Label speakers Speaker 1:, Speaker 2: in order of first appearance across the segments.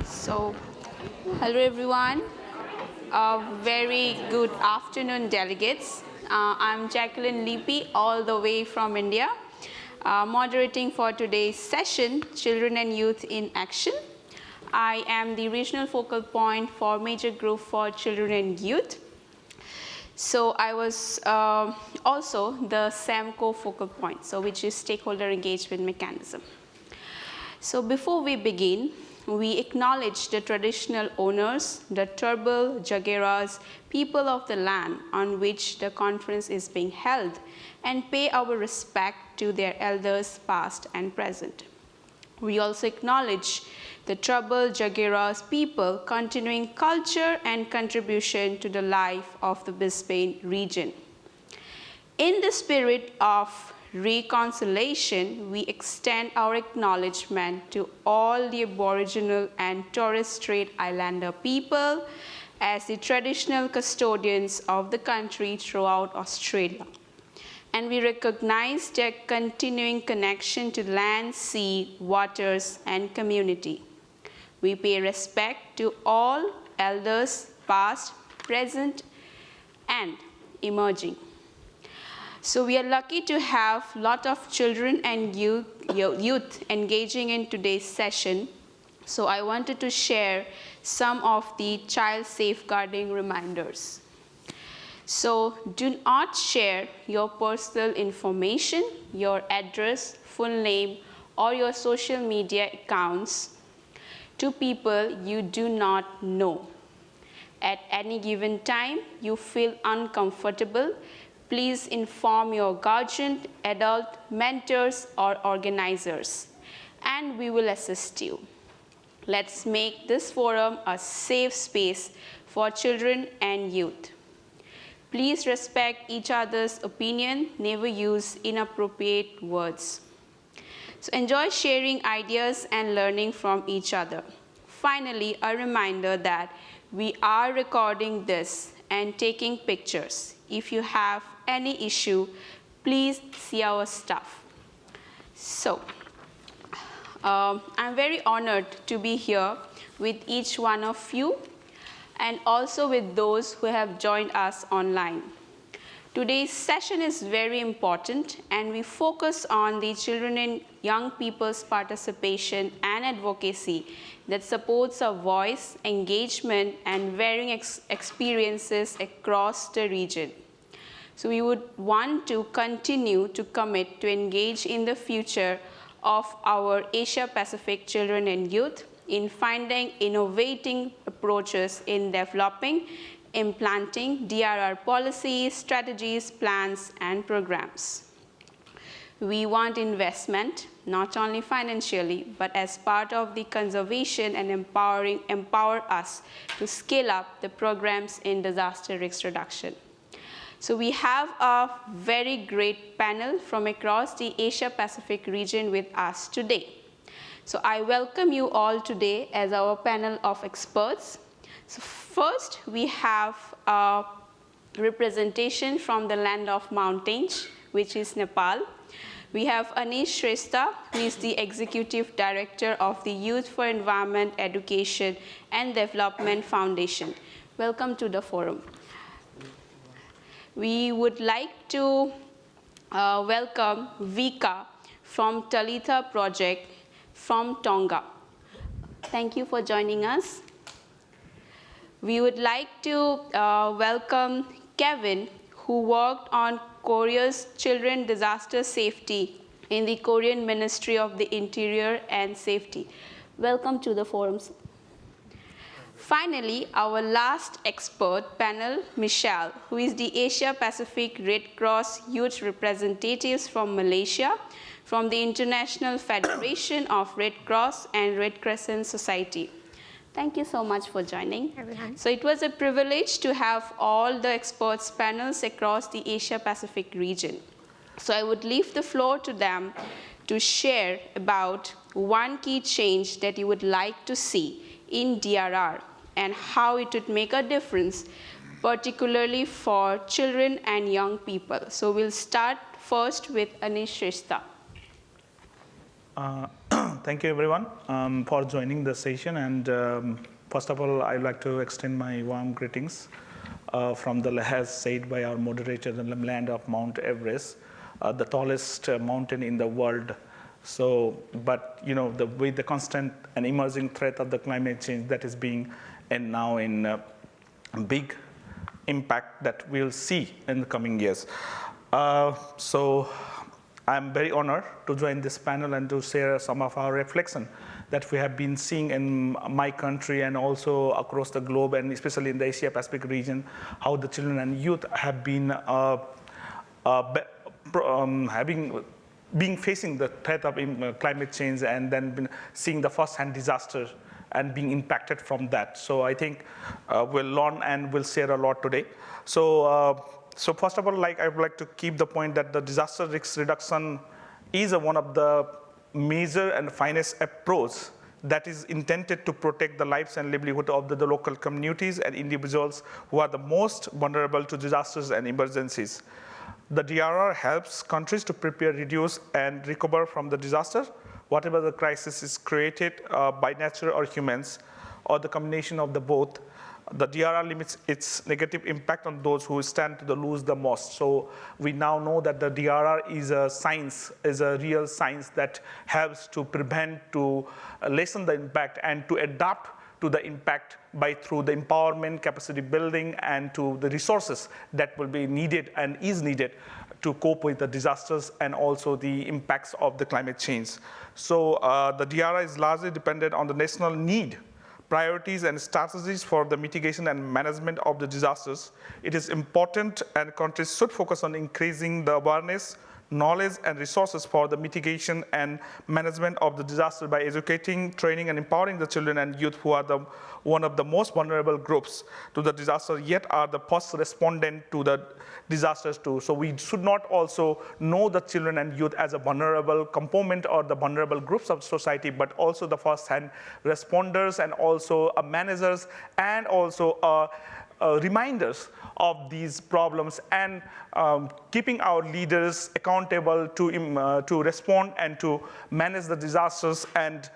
Speaker 1: So, hello everyone. A very good afternoon, delegates. I'm Jacqueline Lippi, all the way from India, moderating for today's session, Children and Youth in Action. I am the regional focal point for Major Group for Children and Youth. So I was also the SAMCO focal point, which is Stakeholder Engagement Mechanism. So before we begin, we acknowledge the traditional owners, the Turrbal, Jaggeras, people of the land on which the conference is being held, and pay our respect to their elders past and present. We also acknowledge the Turrbal, Jaggeras people continuing culture and contribution to the life of the Brisbane region. In the spirit of reconciliation, we extend our acknowledgement to all the Aboriginal and Torres Strait Islander people as the traditional custodians of the country throughout Australia. And we recognize their continuing connection to land, sea, waters, and community. We pay respect to all elders, past, present, and emerging. So we are lucky to have a lot of children and youth engaging in today's session. So I wanted to share some of the child safeguarding reminders. So do not share your personal information, your address, full name, or your social media accounts to people you do not know. At any given time you feel uncomfortable, please inform your guardian, adult, mentors, or organizers, and we will assist you. Let's make this forum a safe space for children and youth. Please respect each other's opinion, never use inappropriate words. So enjoy sharing ideas and learning from each other. Finally, a reminder that we are recording this and taking pictures. If you have any issue, please see our staff. So, I'm very honored to be here with each one of you and also with those who have joined us online. Today's session is very important and we focus on the children and young people's participation and advocacy that supports a voice, engagement, and varying experiences across the region. So we would want to continue to commit to engage in the future of our Asia-Pacific children and youth in finding innovating approaches in developing, implanting DRR policies, strategies, plans, and programs. We want investment, not only financially, but as part of the conservation and empower us to scale up the programs in disaster risk reduction. So we have a very great panel from across the Asia-Pacific region with us today. So I welcome you all today as our panel of experts. So first, we have a representation from the land of mountains, which is Nepal. We have Anish Shrestha, who is the Executive Director of the Youth for Environment, Education and Development Foundation. Welcome to the forum. We would like to welcome Vika from Talitha Project from Tonga. Thank you for joining us. We would like to welcome Kevin, who worked on Korea's children disaster safety in the Korean Ministry of the Interior and Safety. Welcome to the forums. Finally, our last expert panel, Michelle, who is the Asia-Pacific Red Cross Youth Representatives from Malaysia, from the International Federation of Red Cross and Red Crescent Society. Thank you so much for joining. So it was a privilege to have all the experts panels across the Asia-Pacific region. So I would leave the floor to them to share about one key change that you would like to see in DRR and how it would make a difference, particularly for children and young people. So we'll start first with Anish Shrestha.
Speaker 2: Thank you, everyone, for joining the session. And first of all, I'd like to extend my warm greetings from as said by our moderator, the land of Mount Everest, the tallest mountain in the world. So, but with the constant and emerging threat of the climate change that is being and now in big impact that we'll see in the coming years. So I'm very honored to join this panel and to share some of our reflection that we have been seeing in my country and also across the globe, and especially in the Asia Pacific region, how the children and youth have been facing the threat of climate change, and then been seeing the first-hand disaster and being impacted from that. So I think we'll learn and we'll share a lot today. So first of all, I would like to keep the point that the disaster risk reduction is one of the major and finest approach that is intended to protect the lives and livelihood of the local communities and individuals who are the most vulnerable to disasters and emergencies. The DRR helps countries to prepare, reduce, and recover from the disaster, whatever the crisis is created by nature or humans, or the combination of the both. The DRR limits its negative impact on those who stand to lose the most. So we now know that the DRR is a science, is a real science that helps to prevent, to lessen the impact, and to adapt to the impact through the empowerment, capacity building, and to the resources that will be needed and is needed to cope with the disasters and also the impacts of the climate change. So the DRR is largely dependent on the national need, priorities, and strategies for the mitigation and management of the disasters. It is important, and countries should focus on increasing the awareness, knowledge, and resources for the mitigation and management of the disaster by educating, training, and empowering the children and youth who are one of the most vulnerable groups to the disaster, yet are the first respondent to the disasters too. So we should not also know the children and youth as a vulnerable component or the vulnerable groups of society, but also the first-hand responders and also managers and also reminders of these problems, and keeping our leaders accountable to respond and to manage the disasters and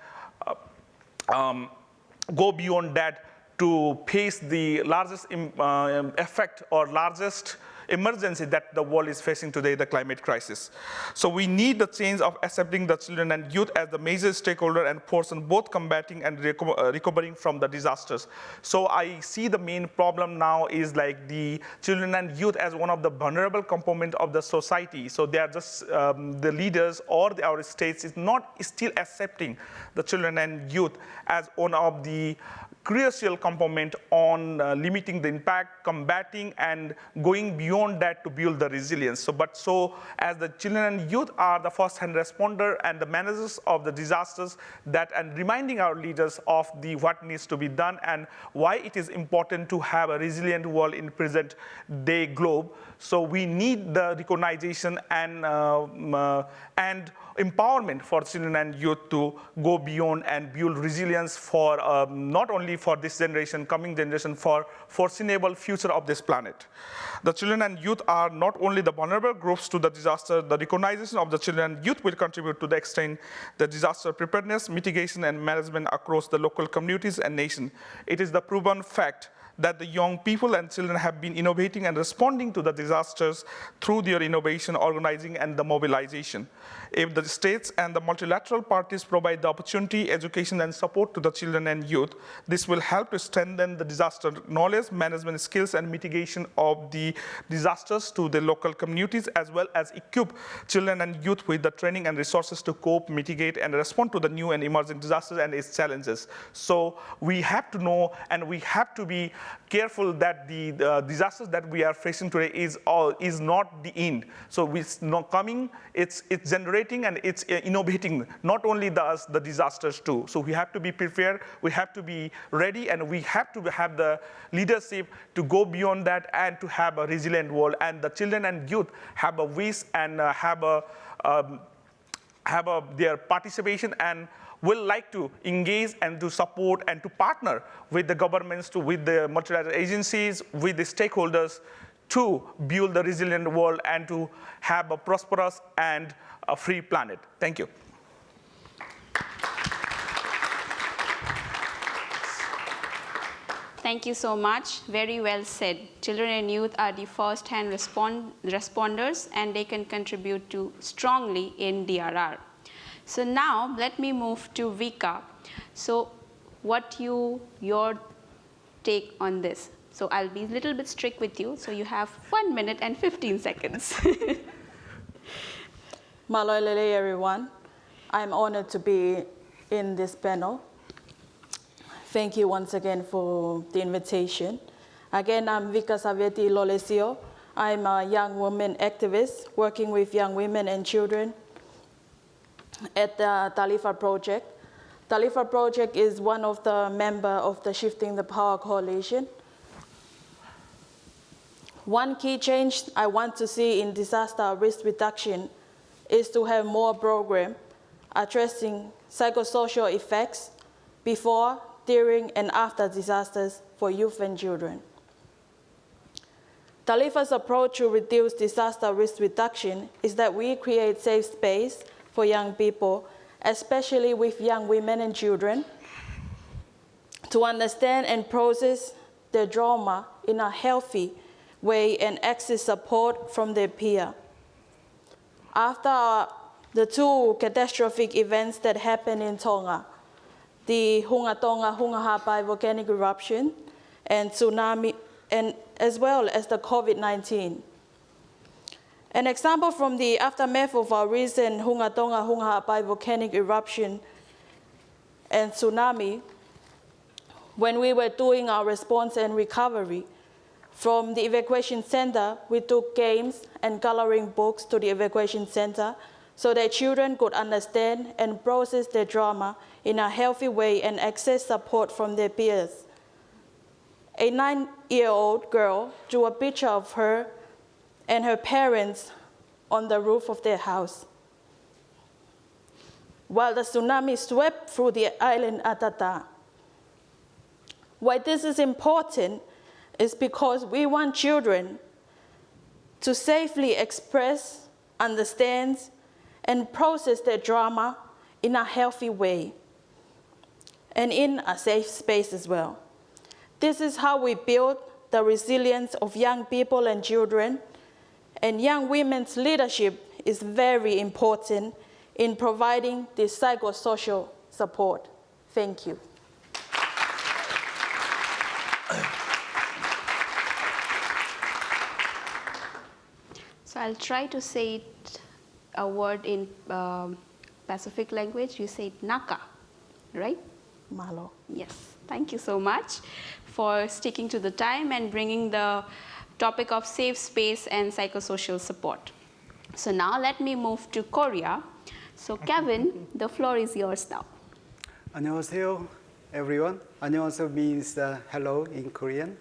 Speaker 2: go beyond that to face the largest effect or largest emergency that the world is facing today, the climate crisis. So we need the change of accepting the children and youth as the major stakeholder and force in both combating and recovering from the disasters. So I see the main problem now is like the children and youth as one of the vulnerable component of the society. So they are just the leaders or our states is not still accepting the children and youth as one of the crucial component on limiting the impact, combating, and going beyond that to build the resilience. So as the children and youth are the first-hand responder and the managers of the disasters, and reminding our leaders of what needs to be done and why it is important to have a resilient world in present day globe. So we need the recognition and empowerment for children and youth to go beyond and build resilience for not only for this generation, coming generation, for foreseeable future of this planet. The children and youth are not only the vulnerable groups to the disaster. The recognition of the children and youth will contribute to the extent the disaster preparedness, mitigation, and management across the local communities and nation. It is the proven fact that the young people and children have been innovating and responding to the disasters through their innovation, organizing, and the mobilization. If the states and the multilateral parties provide the opportunity, education, and support to the children and youth, this will help to strengthen the disaster knowledge, management skills, and mitigation of the disasters to the local communities, as well as equip children and youth with the training and resources to cope, mitigate, and respond to the new and emerging disasters and its challenges. So we have to know and we have to be careful that the disasters that we are facing today is not the end. So it's not coming, it's generating and it's innovating not only the disasters too. So we have to be prepared, we have to be ready, and we have to have the leadership to go beyond that and to have a resilient world. And the children and youth have a wish and their participation and will like to engage and to support and to partner with the governments, with the multilateral agencies, with the stakeholders to build the resilient world and to have a prosperous and a free planet. Thank you.
Speaker 1: Thank you so much. Very well said. Children and youth are the first-hand responders, and they can contribute to strongly in DRR. So now let me move to Vika. So what your take on this? So I'll be a little bit strict with you. So you have 1 minute and 15 seconds.
Speaker 3: Maloi lele everyone. I'm honored to be in this panel. Thank you once again for the invitation. Again, I'm Vika Saveti Lolesio. I'm a young woman activist working with young women and children at the Talifa Project. Talifa Project is one of the members of the Shifting the Power Coalition. One key change I want to see in disaster risk reduction is to have more programs addressing psychosocial effects before, during, and after disasters for youth and children. Talifa's approach to reduce disaster risk reduction is that we create safe space for young people, especially with young women and children, to understand and process their trauma in a healthy way and access support from their peer. After the two catastrophic events that happened in Tonga, the Hunga Tonga Hunga Hapai volcanic eruption and tsunami, and as well as the COVID-19. An example from the aftermath of our recent Hunga Tonga Hunga Hapai volcanic eruption and tsunami, when we were doing our response and recovery, from the evacuation center, we took games and coloring books to the evacuation center so that children could understand and process their trauma in a healthy way and access support from their peers. A 9-year-old girl drew a picture of her and her parents on the roof of their house, while the tsunami swept through the island Atata. Why this is important is because we want children to safely express, understand, and process their trauma in a healthy way and in a safe space as well. This is how we build the resilience of young people and children, and young women's leadership is very important in providing this psychosocial support. Thank you.
Speaker 1: So I'll try to say it, a word in Pacific language. You say it naka, right?
Speaker 3: Malo.
Speaker 1: Yes, thank you so much for sticking to the time and bringing the topic of safe space and psychosocial support. So now let me move to Korea. So Kevin, the floor is yours now.
Speaker 4: 안녕하세요, everyone. 안녕하세요 means hello in Korean.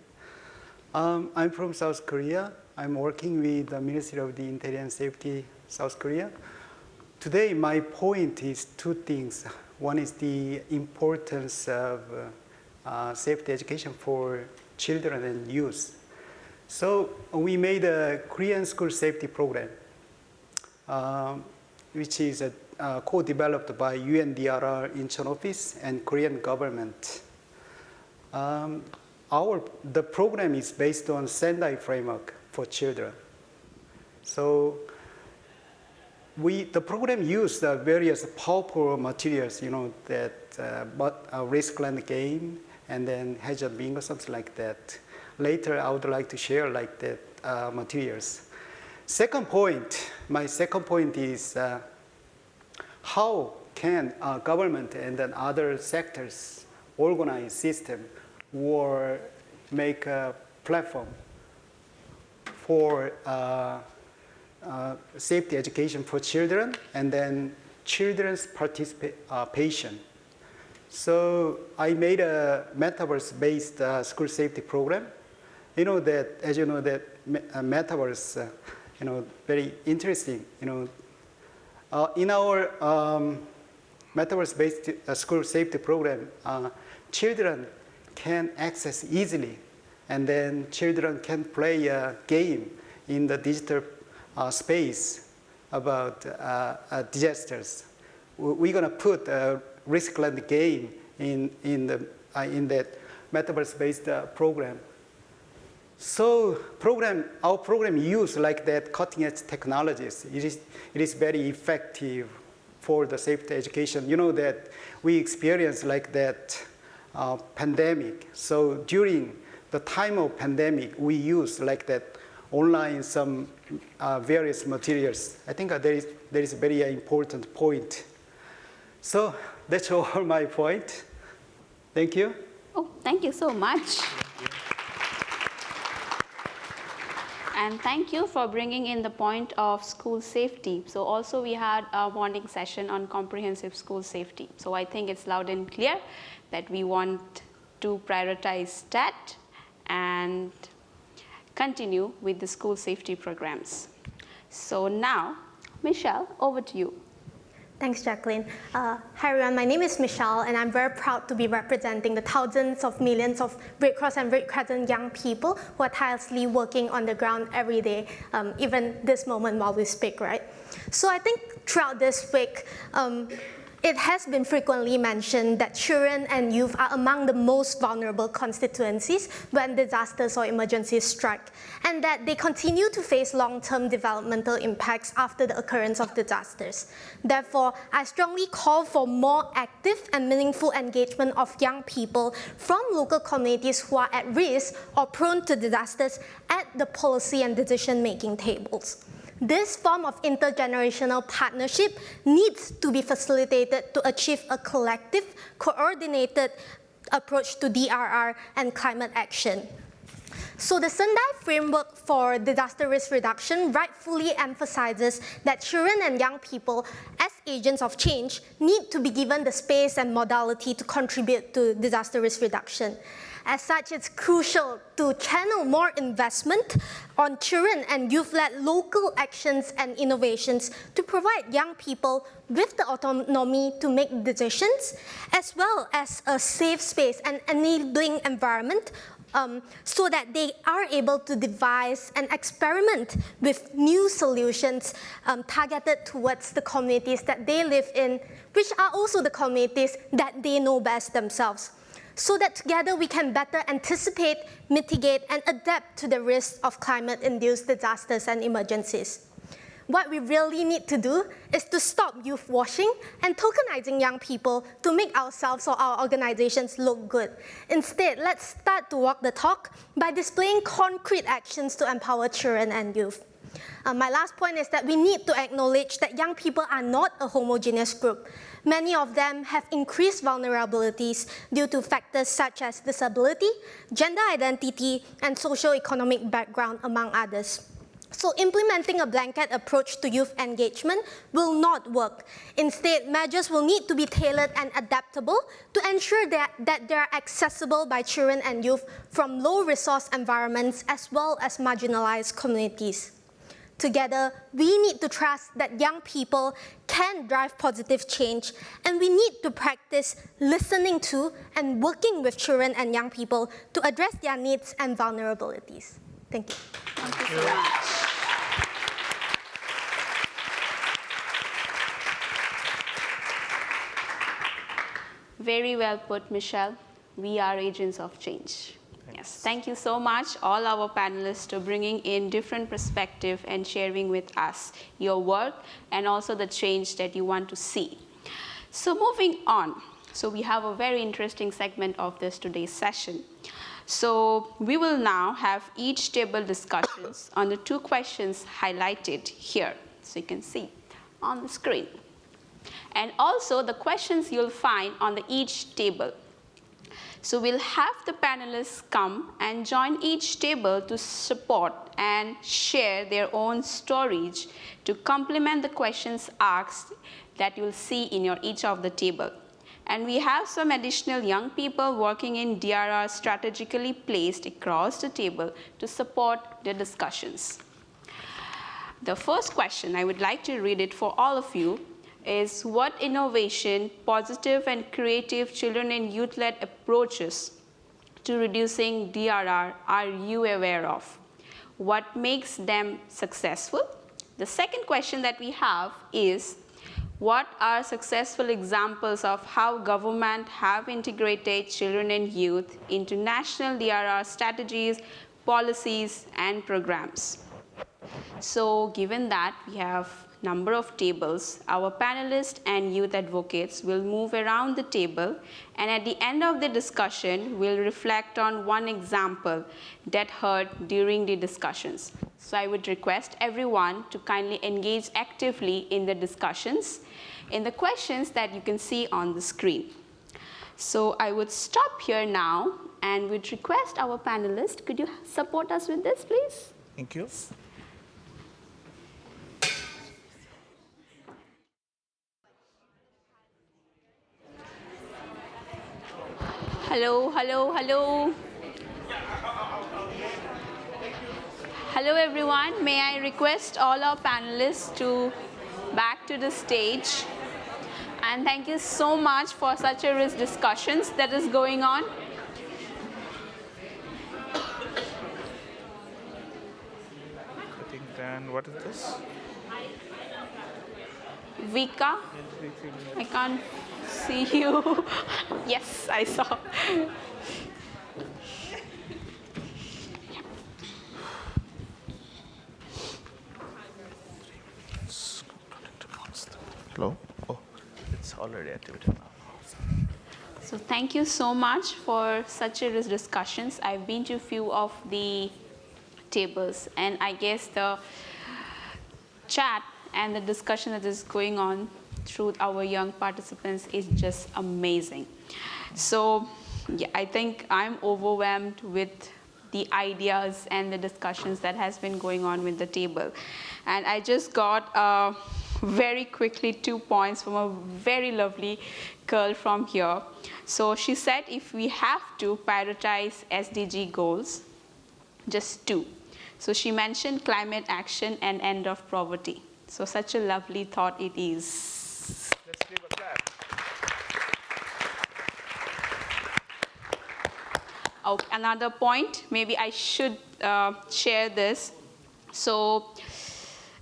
Speaker 4: I'm from South Korea. I'm working with the Ministry of the Interior and Safety, South Korea. Today, my point is two things. One is the importance of safety education for children and youth. So we made a Korean school safety program, which is co-developed by UNDRR Incheon office and Korean government. The program is based on Sendai framework for children. So the program used various powerful materials, that risk-land game and then hazard bingo, something like that. Later, I would like to share like that materials. My second point is how can government and then other sectors organize system or make a platform for safety education for children and then children's participation. So I made a metaverse-based school safety program. As you know, that metaverse, very interesting. In our metaverse-based school safety program, children can access easily, and then children can play a game in the digital space about disasters. We're going to put a risk-land game in that, metaverse-based program. So our program use like that cutting-edge technologies. It is very effective for the safety education. You know that we experienced like that pandemic. So during the time of pandemic, we use like that online some various materials. I think there is a very important point. So that's all my point. Thank you.
Speaker 1: Oh, thank you so much. And thank you for bringing in the point of school safety. So also we had a morning session on comprehensive school safety. So I think it's loud and clear that we want to prioritize that and continue with the school safety programs. So now, Michelle, over to you.
Speaker 5: Thanks, Jacqueline. Hi, everyone. My name is Michelle, and I'm very proud to be representing the thousands of millions of Red Cross and Red Crescent young people who are tirelessly working on the ground every day, even this moment while we speak, right? So I think throughout this week, it has been frequently mentioned that children and youth are among the most vulnerable constituencies when disasters or emergencies strike, and that they continue to face long-term developmental impacts after the occurrence of disasters. Therefore, I strongly call for more active and meaningful engagement of young people from local communities who are at risk or prone to disasters at the policy and decision-making tables. This form of intergenerational partnership needs to be facilitated to achieve a collective, coordinated approach to DRR and climate action. So the Sendai Framework for Disaster Risk Reduction rightfully emphasizes that children and young people, as agents of change, need to be given the space and modality to contribute to disaster risk reduction. As such, it's crucial to channel more investment on children and youth-led local actions and innovations to provide young people with the autonomy to make decisions, as well as a safe space and enabling environment so that they are able to devise and experiment with new solutions targeted towards the communities that they live in, which are also the communities that they know best themselves, so that together we can better anticipate, mitigate, and adapt to the risks of climate-induced disasters and emergencies. What we really need to do is to stop youth washing and tokenizing young people to make ourselves or our organizations look good. Instead, let's start to walk the talk by displaying concrete actions to empower children and youth. My last point is that we need to acknowledge that young people are not a homogeneous group. Many of them have increased vulnerabilities due to factors such as disability, gender identity, and socio-economic background, among others. So implementing a blanket approach to youth engagement will not work. Instead, measures will need to be tailored and adaptable to ensure that they are accessible by children and youth from low-resource environments as well as marginalized communities. Together, we need to trust that young people can drive positive change, and we need to practice listening to and working with children and young people to address their needs and vulnerabilities. Thank you.
Speaker 1: Thank you so much. Very well put, Michelle. We are agents of change. Yes, thank you so much, all our panelists, for bringing in different perspectives and sharing with us your work and also the change that you want to see. So moving on, so we have a very interesting segment of this today's session. So we will now have each table discussions on the 2 questions highlighted here, so you can see on the screen. And also the questions you'll find on each table. So we'll have the panelists come and join each table to support and share their own stories to complement the questions asked that you'll see in each of the table. And we have some additional young people working in DRR strategically placed across the table to support the discussions. The first question, I would like to read it for all of you, is what innovation, positive and creative children and youth-led approaches to reducing DRR are you aware of? What makes them successful? The second question that we have is, What are successful examples of how government have integrated children and youth into national DRR strategies, policies, and programs? So given that we have number of tables, our panelists and youth advocates will move around the table, and at the end of the discussion, we'll reflect on one example that heard during the discussions. So I would request everyone to kindly engage actively in the discussions in the questions that you can see on the screen. So I would stop here now and would request our panelists, could you support us with this, please?
Speaker 2: Thank you.
Speaker 1: Hello, hello, hello. Hello everyone, may I request all our panelists to back to the stage. And thank you so much for such a rich discussions that is going on.
Speaker 2: I think then what is this?
Speaker 1: Vika, I can't see you. Yes, I saw.
Speaker 2: Hello? Oh, it's already activated now.
Speaker 1: So thank you so much for such a rich discussions. I've been to a few of the tables, and I guess the chat and the discussion that is going on through our young participants is just amazing. So yeah, I think I'm overwhelmed with the ideas and the discussions that has been going on with the table. And I just got very quickly 2 points from a very lovely girl from here. So she said if we have to prioritize SDG goals, just 2. So she mentioned climate action and end of poverty. So such a lovely thought it is.
Speaker 2: Let's give a clap.
Speaker 1: Okay, another point, maybe I should share this. So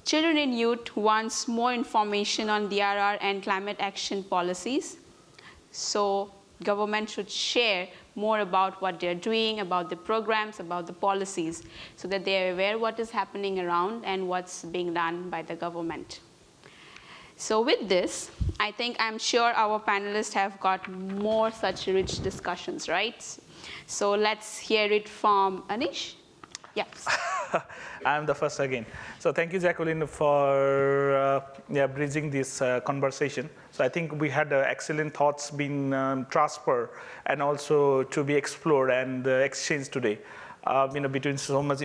Speaker 1: children and youth wants more information on DRR and climate action policies. So government should share more about what they're doing, about the programs, about the policies, so that they're aware what is happening around and what's being done by the government. So with this, I think I'm sure our panelists have got more such rich discussions, right? So let's hear it from Anish. Yes.
Speaker 2: I'm the first again. So thank you, Jacqueline, for bridging this conversation. So I think we had excellent thoughts being transferred and also to be explored and exchanged today. Between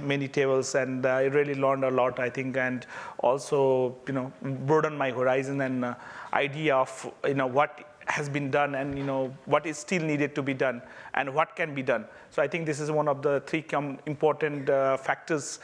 Speaker 2: many tables, and I really learned a lot, I think, and also, broadened my horizon and idea of, what has been done and, what is still needed to be done and what can be done. So I think this is one of the 3 important factors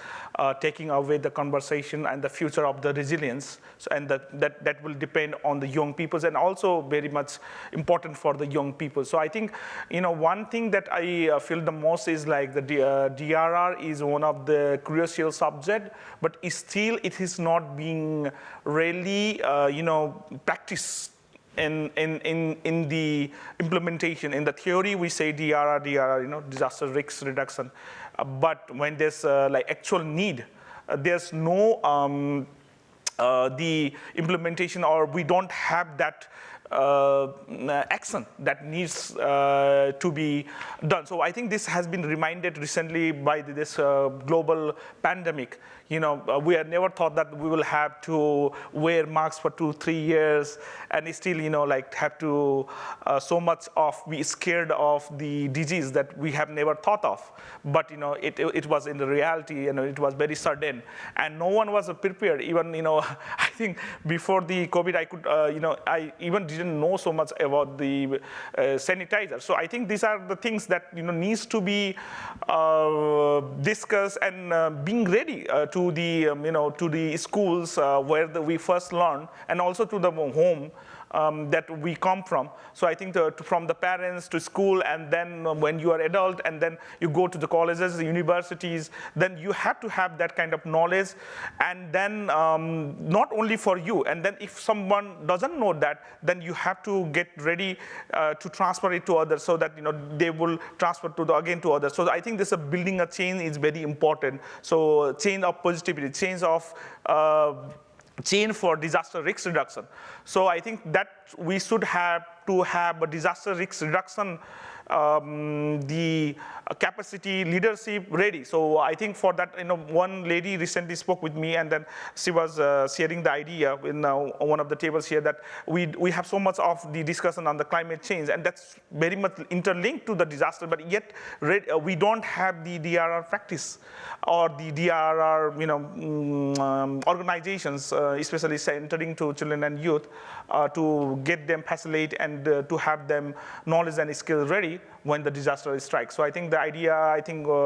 Speaker 2: taking away the conversation and the future of the resilience. So, and that will depend on the young peoples, and also very much important for the young people. So I think, one thing that I feel the most is like the DRR is one of the crucial subject, but still it is not being really, practiced in the implementation. In the theory, we say DRR, disaster risk reduction. But when there's like actual need, there's no the implementation, or we don't have that action that needs to be done. So I think this has been reminded recently by this global pandemic. We had never thought that we will have to wear masks for 2-3 years and still, have to so much of be scared of the disease that we have never thought of. But, it was in the reality, it was very sudden, and no one was prepared. Even, I think before the COVID, I could, I even didn't know so much about the sanitizer. So I think these are the things that, needs to be discussed, and being ready to the, to the schools where we first learn, and also to the home that we come from. So I think from the parents to school, and then when you are adult, and then you go to the colleges, the universities, then you have to have that kind of knowledge, and then not only for you, and then if someone doesn't know that, then you have to get ready to transfer it to others, so that they will transfer again to others. So I think this building a chain is very important. So chain of positivity, chain for disaster risk reduction. So I think that we should have to have a disaster risk reduction the capacity leadership ready. So I think for that, one lady recently spoke with me, and then she was sharing the idea in one of the tables here, that we have so much of the discussion on the climate change, and that's very much interlinked to the disaster, but yet we don't have the DRR practice or the DRR organizations, especially centering to children and youth, to get them facilitate and to have them knowledge and skills ready when the disaster strikes. So I think the idea,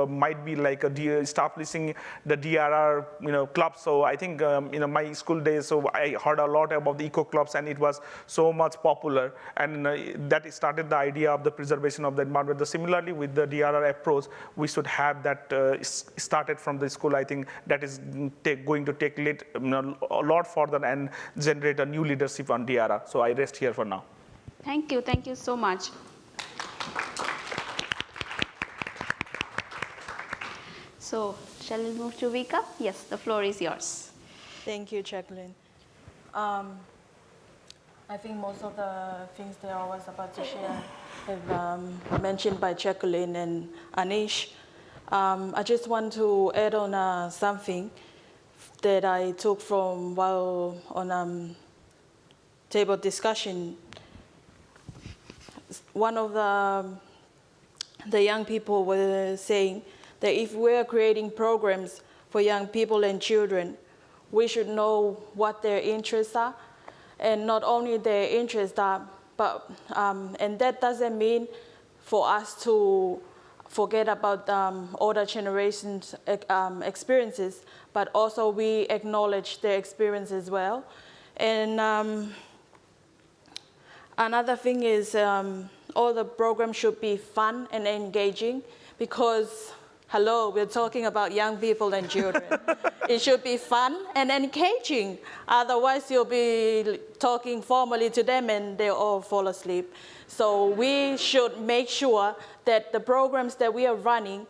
Speaker 2: might be like establishing the DRR, clubs. So I think, my school days, so I heard a lot about the eco clubs, and it was so much popular, and that started the idea of the preservation of the environment. Similarly, with the DRR approach, we should have that started from the school. I think that is going to take a lot further and generate a new leadership on DRR. So I rest here for now.
Speaker 1: Thank you so much. So, shall we move to Vika? Yes, the floor is yours.
Speaker 3: Thank you, Jacqueline. I think most of the things that I was about to share have mentioned by Jacqueline and Anish. I just want to add on something that I took from while on table discussion. One of the young people were saying that if we're creating programs for young people and children, we should know what their interests are, and not only their interests are, but and that doesn't mean for us to forget about older generations' experiences, but also we acknowledge their experience as well. And another thing is all the programs should be fun and engaging, because hello, we're talking about young people and children. It should be fun and engaging. Otherwise, you'll be talking formally to them and they'll all fall asleep. So we should make sure that the programs that we are running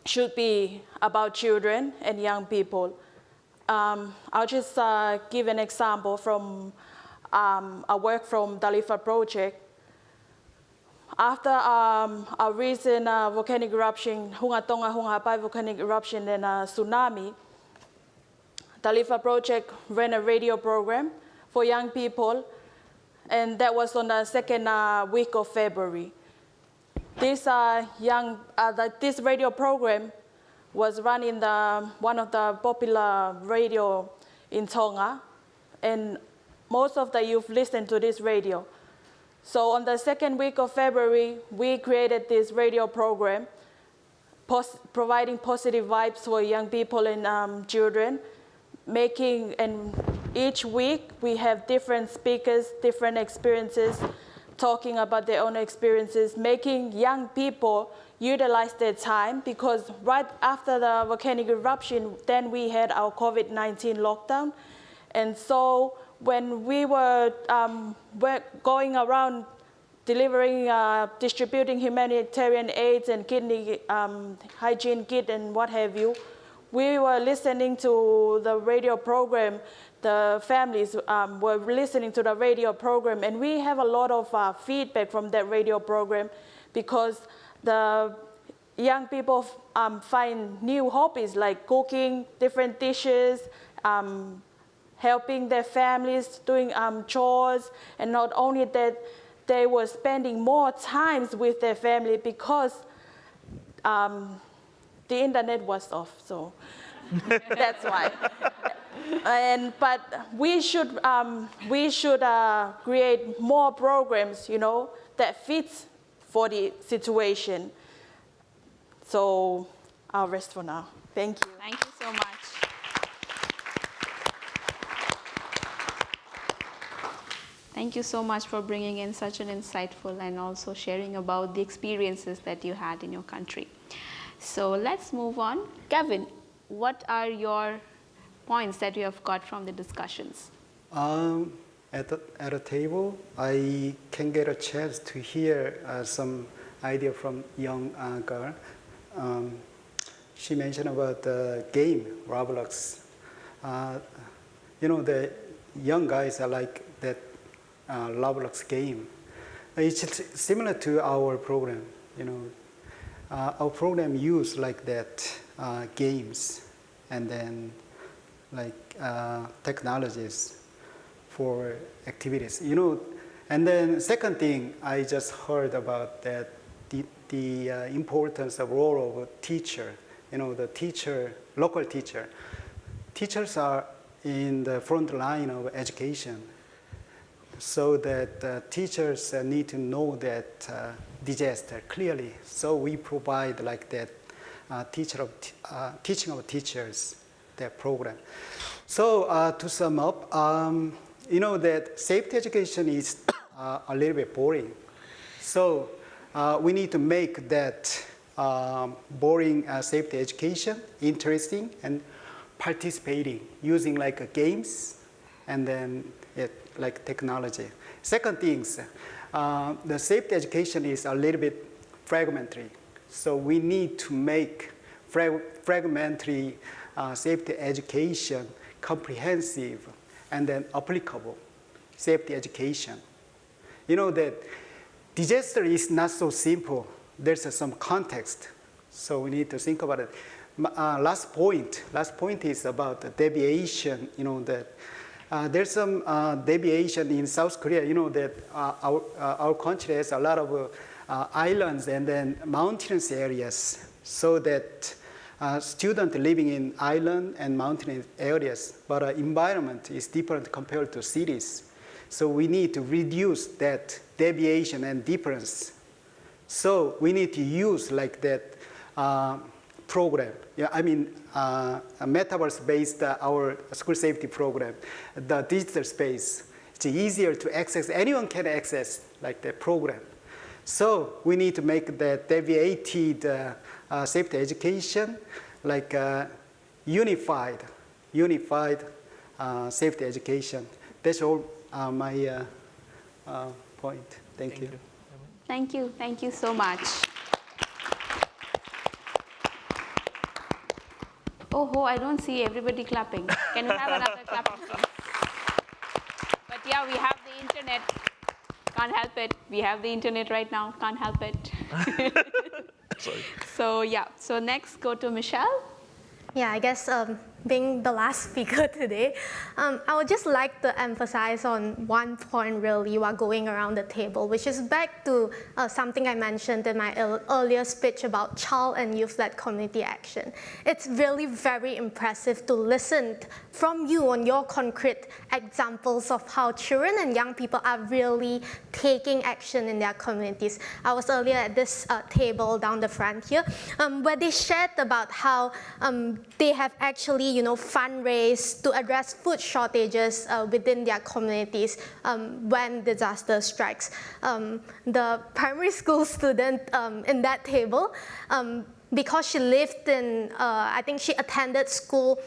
Speaker 3: should be about children and young people. I'll just give an example from a work from Dalifa project. After a recent volcanic eruption, Hunga Tonga, Hunga Hapai volcanic eruption and a tsunami, the Dalifa project ran a radio program for young people, and that was on the second week of February. This this radio program was run in one of the popular radio in Tonga, and most of the youth listened to this radio. So on the second week of February, we created this radio program, providing positive vibes for young people and children, and each week we have different speakers, different experiences, talking about their own experiences, making young people utilize their time, because right after the volcanic eruption, then we had our COVID-19 lockdown. And so when we were going around delivering, distributing humanitarian aids and kidney hygiene kit and what have you, we were listening to the radio program. The families were listening to the radio program, and we have a lot of feedback from that radio program, because the young people find new hobbies like cooking different dishes, helping their families, doing chores, and not only that, they were spending more times with their family because the internet was off, so that's why. But we should create more programs, that fits for the situation. So I'll rest for now. Thank you.
Speaker 1: Thank you so much. Thank you so much for bringing in such an insightful and also sharing about the experiences that you had in your country. So let's move on. Kevin, what are your points that you have got from the discussions?
Speaker 4: At a table, I can get a chance to hear some idea from young girl. She mentioned about the game, Roblox. The young guys are like that Roblox game. It's similar to our program. Our program use like that games and then like technologies for activities. And then second thing I just heard about that the importance of role of a teacher. The teacher, local teacher. Teachers are in the front line of education, so that teachers need to know that disaster clearly. So we provide like that teaching of teachers, that program. So to sum up, that safety education is a little bit boring. So we need to make that boring safety education interesting and participating using like games and then like technology. Second things, the safety education is a little bit fragmentary. So we need to make fragmentary safety education comprehensive and then applicable safety education. That disaster is not so simple. There's some context. So we need to think about it. Last point is about the deviation. That there's some deviation in South Korea. That our country has a lot of islands and then mountainous areas, so that students living in island and mountainous areas, but environment is different compared to cities. So we need to reduce that deviation and difference. So we need to use like that program. A metaverse-based our school safety program, the digital space. It's easier to access. Anyone can access like the program. So we need to make that deviated safety education like unified safety education. That's all my point. Thank you.
Speaker 1: Thank you. Thank you so much. Oh, I don't see everybody clapping. Can we have another clapping? But yeah, we have the internet. Can't help it. We have the internet right now. Can't help it.
Speaker 2: Sorry.
Speaker 1: So yeah. So next, go to Michelle.
Speaker 5: Yeah, I guess being the last speaker today, I would just like to emphasize on one point really while going around the table, which is back to something I mentioned in my earlier speech about child and youth-led community action. It's really very impressive to listen from you on your concrete examples of how children and young people are really taking action in their communities. I was earlier at this table down the front here, where they shared about how they have actually fundraised to address food shortages within their communities when disaster strikes. The primary school student in that table, because she lived in, I think she attended school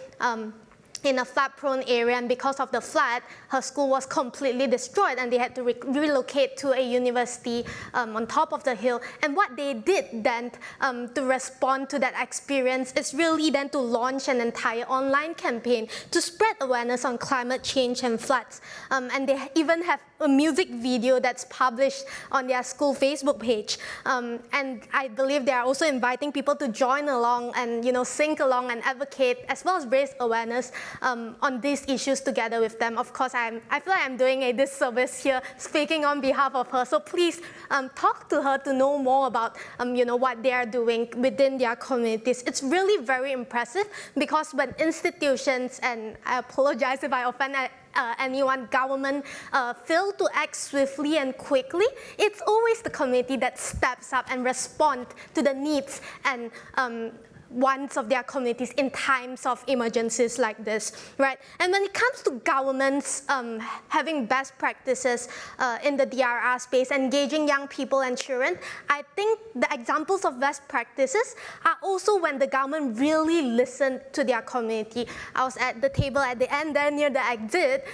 Speaker 5: in a flood-prone area, and because of the flood, her school was completely destroyed and they had to relocate to a university on top of the hill. And what they did then to respond to that experience is really then to launch an entire online campaign to spread awareness on climate change and floods. And they even have a music video that's published on their school Facebook page. And I believe they are also inviting people to join along and sing along and advocate as well as raise awareness on these issues together with them. Of course, I feel like I'm doing a disservice here speaking on behalf of her. So please talk to her to know more about what they are doing within their communities. It's really very impressive because when institutions, and I apologize if I offend anyone, government fail to act swiftly and quickly, it's always the community that steps up and responds to the needs and ones of their communities in times of emergencies like this, right? And when it comes to governments having best practices in the DRR space, engaging young people and children, I think the examples of best practices are also when the government really listened to their community. I was at the table at the end there near the exit,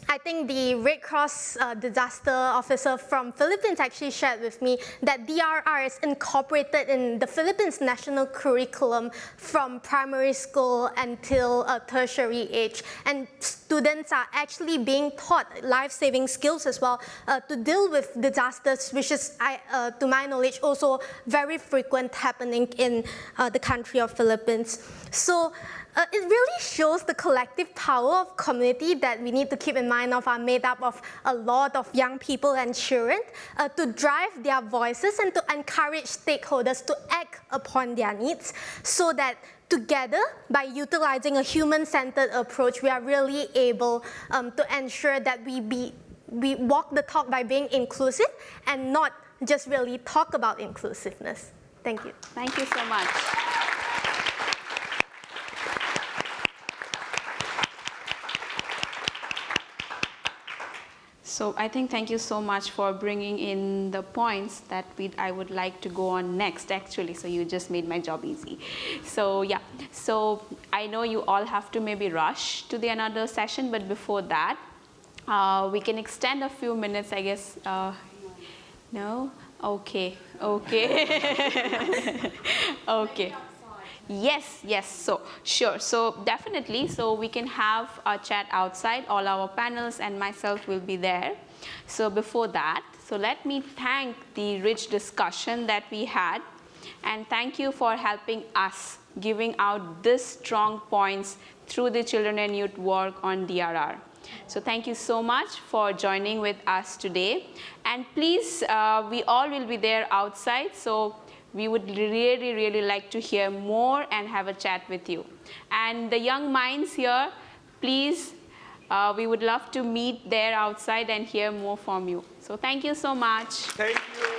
Speaker 5: I think the Red Cross disaster officer from Philippines actually shared with me that DRR is incorporated in the Philippines national curriculum from primary school until tertiary age. And students are actually being taught life-saving skills as well to deal with disasters, which is, to my knowledge, also very frequent happening in the country of Philippines. So it really shows the collective power of community that we need to keep in mind of are made up of a lot of young people and children to drive their voices and to encourage stakeholders to act upon their needs so that together, by utilizing a human-centered approach, we are really able to ensure that we walk the talk by being inclusive and not just really talk about inclusiveness. Thank you.
Speaker 1: Thank you so much. So I think thank you so much for bringing in the points that I would like to go on next, actually. So you just made my job easy. So yeah, so I know you all have to maybe rush to the another session, but before that, we can extend a few minutes, I guess. No? Okay, okay. Okay. Yes, so sure, so definitely, so we can have a chat outside, all our panels and myself will be there. So before that, so let me thank the rich discussion that we had, and thank you for helping us giving out these strong points through the children and youth work on DRR. So thank you so much for joining with us today, and please, we all will be there outside, so we would really like to hear more and have a chat with you. And the young minds here, please, we would love to meet there outside and hear more from you. So thank you so much.
Speaker 2: Thank you.